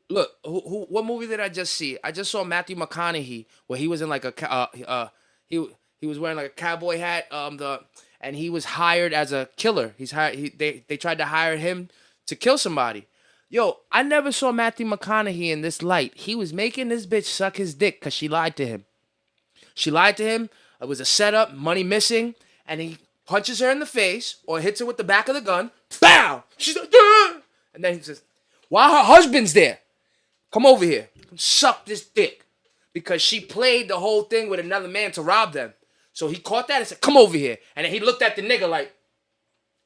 look, what movie did I just see? I just saw Matthew McConaughey where he was in like he was wearing like a cowboy hat, and he was hired as a killer. They tried to hire him to kill somebody. Yo, I never saw Matthew McConaughey in this light. He was making this bitch suck his dick because she lied to him. It was a setup, money missing, and he punches her in the face or hits her with the back of the gun. Bow! She's like, duh! And then he says, while her husband's there, come over here. Suck this dick. Because she played the whole thing with another man to rob them. So he caught that and said, come over here. And then he looked at the nigga like,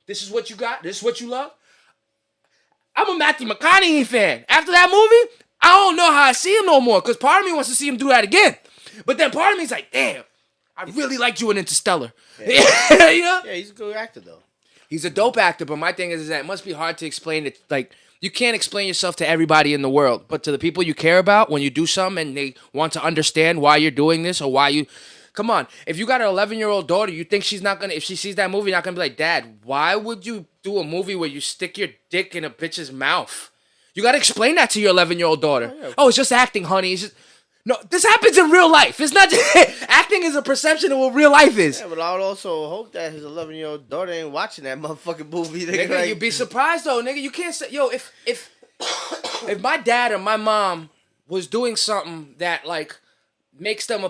this is what you got? This is what you love? I'm a Matthew McConaughey fan. After that movie, I don't know how I see him no more. Because part of me wants to see him do that again. But then part of me is like, damn, I really liked you in Interstellar. Yeah. Yeah, he's a good actor, though. He's a dope actor, but my thing is that it must be hard to explain it. Like, you can't explain yourself to everybody in the world. But to the people you care about, when you do something and they want to understand why you're doing this or why you... Come on. If you got an 11-year-old daughter, you think she's not going to... If she sees that movie, not going to be like, Dad, why would you do a movie where you stick your dick in a bitch's mouth? You got to explain that to your 11-year-old daughter. Oh, it's just acting, honey. It's just... No, this happens in real life. It's not just... Acting is a perception of what real life is. Yeah, but I would also hope that his 11-year-old daughter ain't watching that motherfucking movie. Nigga, like... you'd be surprised, though, nigga. You can't say... Yo, if my dad or my mom was doing something that, like, makes them a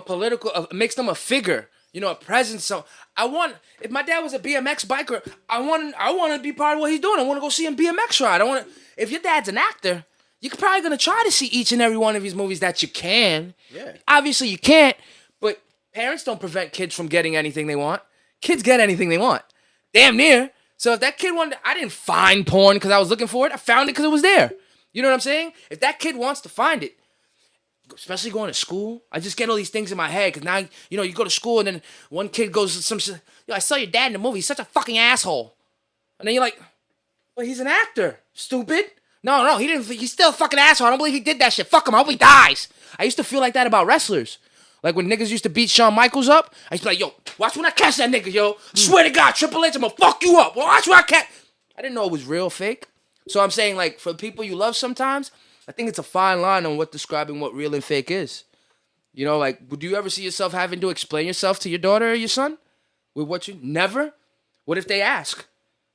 figure, a presence. So if my dad was a BMX biker, I want to be part of what he's doing. I want to go see him BMX ride. If your dad's an actor... You're probably going to try to see each and every one of his movies that you can. Yeah. Obviously, you can't, but parents don't prevent kids from getting anything they want. Kids get anything they want. Damn near. So if that kid wanted... I didn't find porn because I was looking for it. I found it because it was there. You know what I'm saying? If that kid wants to find it, especially going to school. I just get all these things in my head because now, you know, you go to school and then one kid goes to some shit. Yo, I saw your dad in the movie. He's such a fucking asshole. And then you're like, well, he's an actor, stupid. No, he didn't. He's still a fucking asshole. I don't believe he did that shit. Fuck him. I hope he dies. I used to feel like that about wrestlers. Like when niggas used to beat Shawn Michaels up, I used to be like, yo, watch when I catch that nigga, yo. Swear to God, Triple H, I'm gonna fuck you up. Watch when I catch. I didn't know it was real fake. So I'm saying, like, for the people you love sometimes, I think it's a fine line on what describing what real and fake is. You know, like, would you ever see yourself having to explain yourself to your daughter or your son? With what you... Never? What if they ask?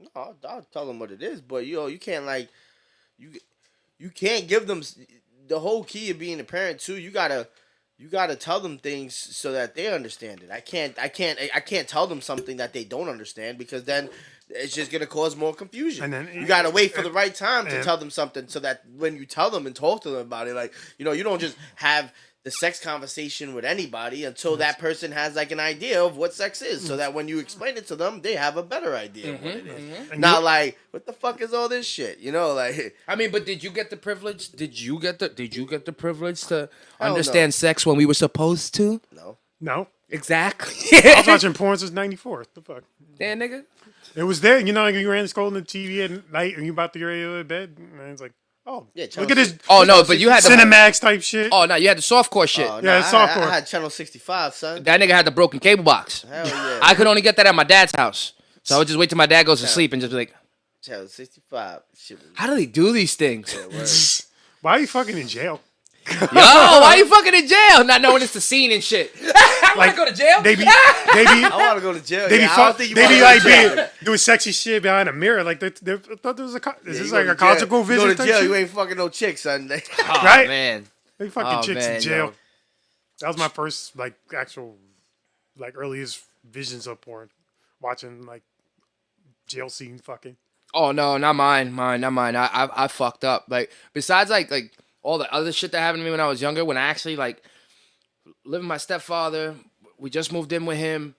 No, I'll tell them what it is, but you can't like, you can't give them the whole key of being a parent too. You gotta tell them things so that they understand it. I can't tell them something that they don't understand because then it's just gonna cause more confusion. And then you gotta wait for the right time to tell them something so that when you tell them and talk to them about it, like you don't just have the sex conversation with anybody until that person has like an idea of what sex is, so that when you explain it to them, they have a better idea of what it is. Not like, what the fuck is all this shit? Like. I mean, but did you get the privilege? Did you get the privilege to understand sex when we were supposed to? No. Exactly. I was watching porn since '94. The fuck. Damn, nigga. It was there. Like you ran scrolling the TV at night and you about to get ready to go to bed, and it's like. Oh, yeah, look at this. Oh, no, but you had the Cinemax type shit. Oh, no, you had the softcore shit. Softcore. I had Channel 65, son. That nigga had the broken cable box. Hell yeah. I could only get that at my dad's house. So I would just wait till my dad goes to sleep and just be like, Channel 65. Shit was... How do they do these things? Why are you fucking in jail? Yo, why are you fucking in jail? Not knowing it's the scene and shit. I want to go to jail. I want to go to jail. They be like doing sexy shit behind a mirror. Like they thought there was is this like a conjugal vision? You go to jail, you ain't fucking no chicks, son. Right? Man. They fucking chicks in jail. That was my first like actual like earliest visions of porn. Watching like jail scene fucking. Oh no, not mine. I fucked up. Like besides like all the other shit that happened to me when I was younger, when I actually like lived with my stepfather, we just moved in with him,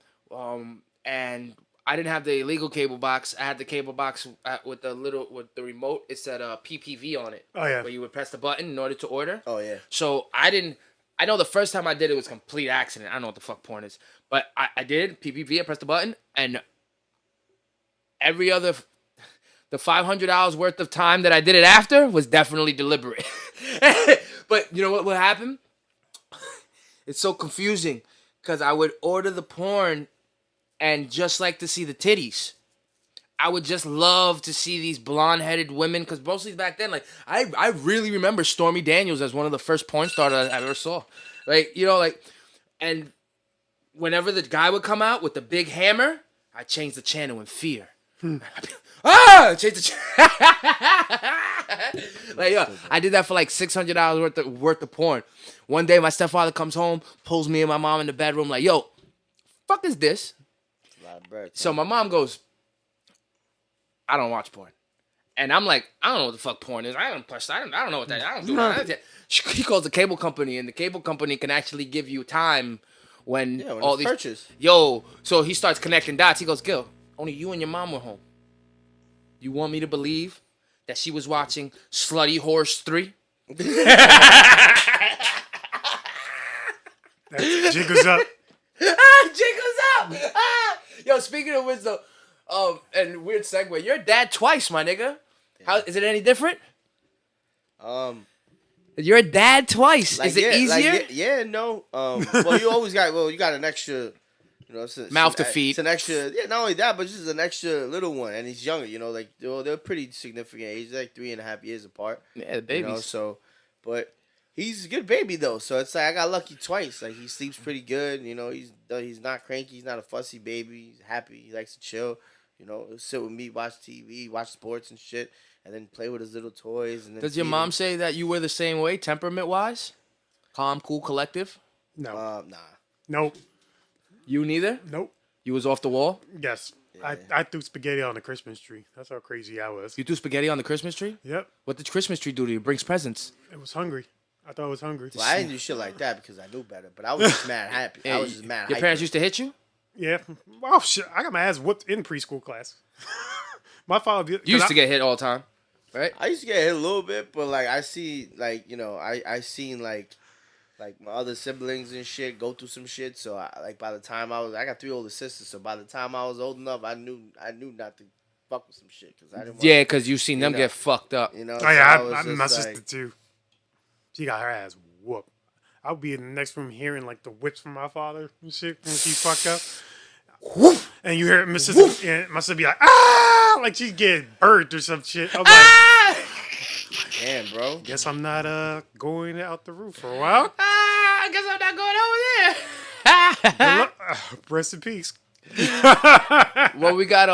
and I didn't have the illegal cable box. I had the cable box with the remote. It said PPV on it. Oh yeah. Where you would press the button in order to order. Oh yeah. So I know the first time I did it was a complete accident. I don't know what the fuck porn is, but I did PPV. I pressed the button, and every other. The 500 hours worth of time that I did it after was definitely deliberate. But you know what happened? It's so confusing because I would order the porn and just like to see the titties. I would just love to see these blonde-headed women because mostly back then, like I really remember Stormy Daniels as one of the first porn stars I ever saw. Like, and whenever the guy would come out with the big hammer, I changed the channel in fear. Change the like, yo, I did that for like $600 worth of porn. One day, my stepfather comes home, pulls me and my mom in the bedroom, like, yo, fuck is this? So my mom goes, I don't watch porn. And I'm like, I don't know what the fuck porn is. I don't know what that is. I don't do that. He calls the cable company, and the cable company can actually give you time when all these purchase. Yo, so he starts connecting dots. He goes, Gil, only you and your mom were home. You want me to believe that she was watching Slutty Horse 3? Jiggles up. Jiggles up. Yo, speaking of which, though, and weird segue, you're a dad twice, my nigga. How is it any different? You're a dad twice. Is it easier? No. Well, you got an extra. Mouth to feed. It's an extra. Yeah, not only that, but just an extra little one, and he's younger. Like they're pretty significant age, like 3.5 years apart. Yeah, babies. But he's a good baby though. So it's like I got lucky twice. Like he sleeps pretty good. He's not cranky. He's not a fussy baby. He's happy. He likes to chill. He'll sit with me, watch TV, watch sports and shit, and then play with his little toys. And then does your mom say that you were the same way, temperament wise? Calm, cool, collective. No. Nah. Nope. You neither? Nope. You was off the wall? Yes. Yeah. I threw spaghetti on the Christmas tree. That's how crazy I was. You threw spaghetti on the Christmas tree? Yep. What did Christmas tree do to you? Brings presents. It was hungry. I thought I was hungry. Well, I didn't do shit like that because I knew better. But I was just mad happy. I was just mad. Your parents used to hit you? Yeah. Oh shit! I got my ass whooped in preschool class. My father used to get hit all the time, right? I used to get hit a little bit, but like I see, like I seen like like my other siblings and shit go through some shit. So by the time I got 3 older sisters. So by the time I was old enough, I knew not to fuck with some shit because I didn't want. Yeah, because you've seen them know, get fucked up. You know. Oh So yeah, I was my just sister like, too. She got her ass whooped. I'll be in the next room hearing like the whips from my father and shit when she fucked up. Whoop! And you hear my sister, and my sister be like, ah, like she's getting burnt or some shit. I'm like, damn, bro. guess I'm not going out the roof for a while. I guess I'm not going over there. Rest in peace. Well, we got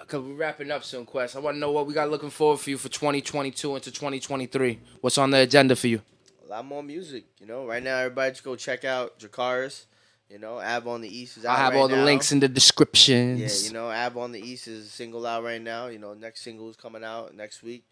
cause we're wrapping up soon, Quest. I want to know what we got looking forward for you for 2022 into 2023. What's on the agenda for you? A lot more music, you know. Right now, everybody just go check out DRACARYS. You know, Ab on the East is out. I'll have right all the now. links in the descriptions. Yeah, you know, Ab on the East is a single out right now. You know, next single is coming out next week.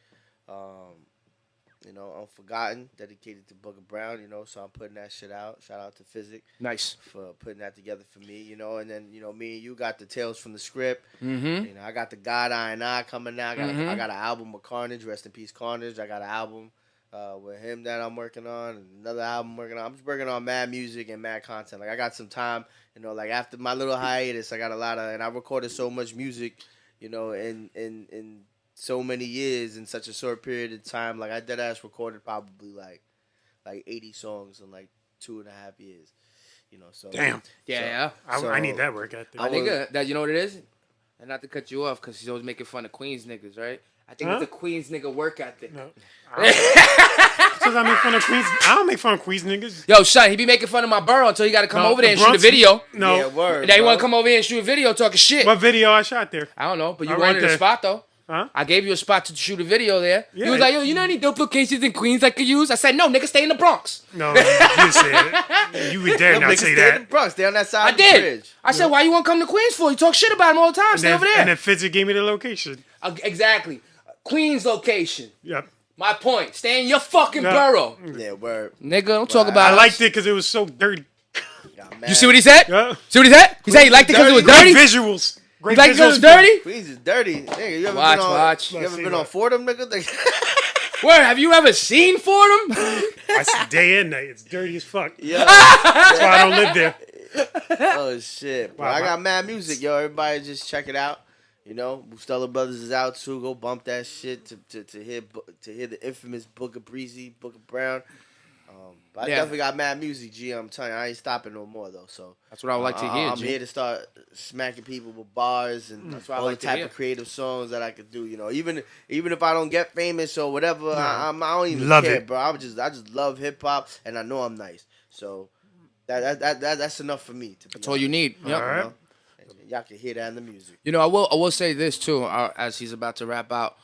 You know, Unforgotten, dedicated to Booker Brown. You know, so I'm putting that shit out. Shout out to Physic Nice. for putting that together for me. You know, and then me and you got the Tales from the Script. Mm-hmm. You know, I got the God I and I coming out. I got an album with Carnage. Rest in peace, Carnage. I got an album with him that I'm working on, and another album I'm working on. I'm just working on mad music and mad content. Like I got some time, you know, like after my little hiatus, I got a lot of, and I recorded so much music, you know, in so many years in such a short period of time. Like I dead ass recorded probably like 80 songs in like 2.5 years, you know. So Damn. Yeah. I need that work ethic. I think that you know what it is, and not to cut you off because he's always making fun of Queens niggas, right? I think it's a Queens nigga work ethic. No. Because I make fun of Queens. I don't make fun of Queens niggas. Yo, son, he be making fun of my borough until he got to come over there and shoot a Bronx- video. No. yeah, word. And then he bro. want to come over here and shoot a video talking shit. What video I shot there? I don't know, but you All wanted right a there. spot though. Huh? I gave you a spot to shoot a video there. Yeah. He was like, yo, you know any dope locations in Queens I could use? I said, no, nigga, stay in the Bronx. No, you said it. You would dare Them not niggas say stay in that. the Bronx. Stay on that side I of the did. bridge. I said, why you want to come to Queens for? You talk shit about him all the time. Stay over there. And then Fitzy gave me the location. Exactly. Queens location. Yep. My point. Stay in your fucking Yeah. borough. Yeah, word. Nigga, don't talk about I us. liked it because it was so dirty. Got mad. You see what he said? Yeah. See what he said? He said he liked it because it was Great dirty? visuals. Great You like it because it was visuals. dirty? Queens is dirty. Nigga, you ever Watch, been on? watch. You Let's ever see been that. on Fordham, nigga? Where? Have you ever seen Fordham? I see day and night. It's dirty as fuck. Yeah. That's why I don't live there. Oh shit. But Wow, I my- got mad music, yo. Everybody just check it out. You know, Bustella Brothers is out too. Go bump that shit to hear the infamous Booker Breezy, Booker Brown. But I Yeah. definitely got mad music, G. I'm telling you, I ain't stopping no more though. So That's what I would like to hear, I'm G. here to start smacking people with bars and That's what I all like the to type hear. of creative songs that I could do. You know, even if I don't get famous or whatever, I don't even Love care, it. bro. I just love hip hop, and I know I'm nice. So that's enough for me. That's all you need. Yep. All right. Y'all can hear that in the music. You know, I will say this too, as he's about to wrap out.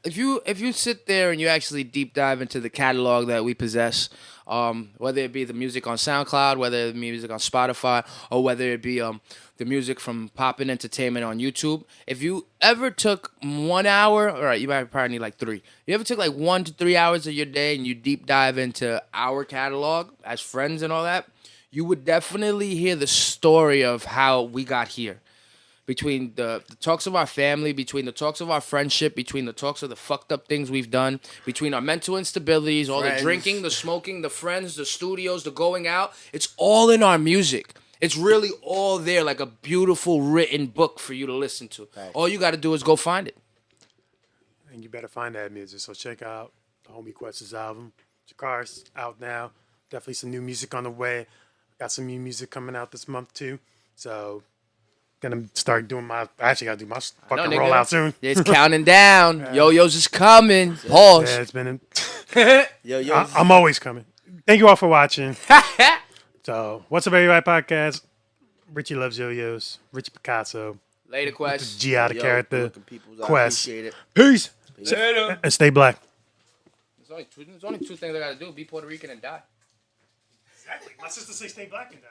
If you sit there and you actually deep dive into the catalog that we possess, whether it be the music on SoundCloud, whether it be music on Spotify, or whether it be the music from Poppin' Entertainment on YouTube, if you ever took 1 hour, all right, you might probably need like 3. You ever took like 1 to 3 hours of your day and you deep dive into our catalog as friends and all that, you would definitely hear the story of how we got here. Between the talks of our family, between the talks of our friendship, between the talks of the fucked up things we've done, between our mental instabilities, all Friends. the drinking, the smoking, the friends, the studios, the going out, it's all in our music. It's really all there, like a beautiful written book for you to listen to. Right. All you got to do is go find it. And you better find that music. So check out the homie Q.U.E.S.T's album. DRACARYS out now. Definitely some new music on the way. Got some new music coming out this month too. So gonna start doing my. I actually gotta do my fucking nigga. rollout soon. It's counting down. Yo-Yo's is coming. Pause. Yeah, it's been. Yo, I'm always coming. Thank you all for watching. So, what's up, everybody? Podcast. Richie loves yo-yos. Richie Picasso. Later, Quest. G out of character. Q.U.E.S.T. Q.U.E.S.T. It. Peace. Later. And stay black. There's only 2 things I got to do. Be Puerto Rican and die. Exactly. My sister says stay black and die.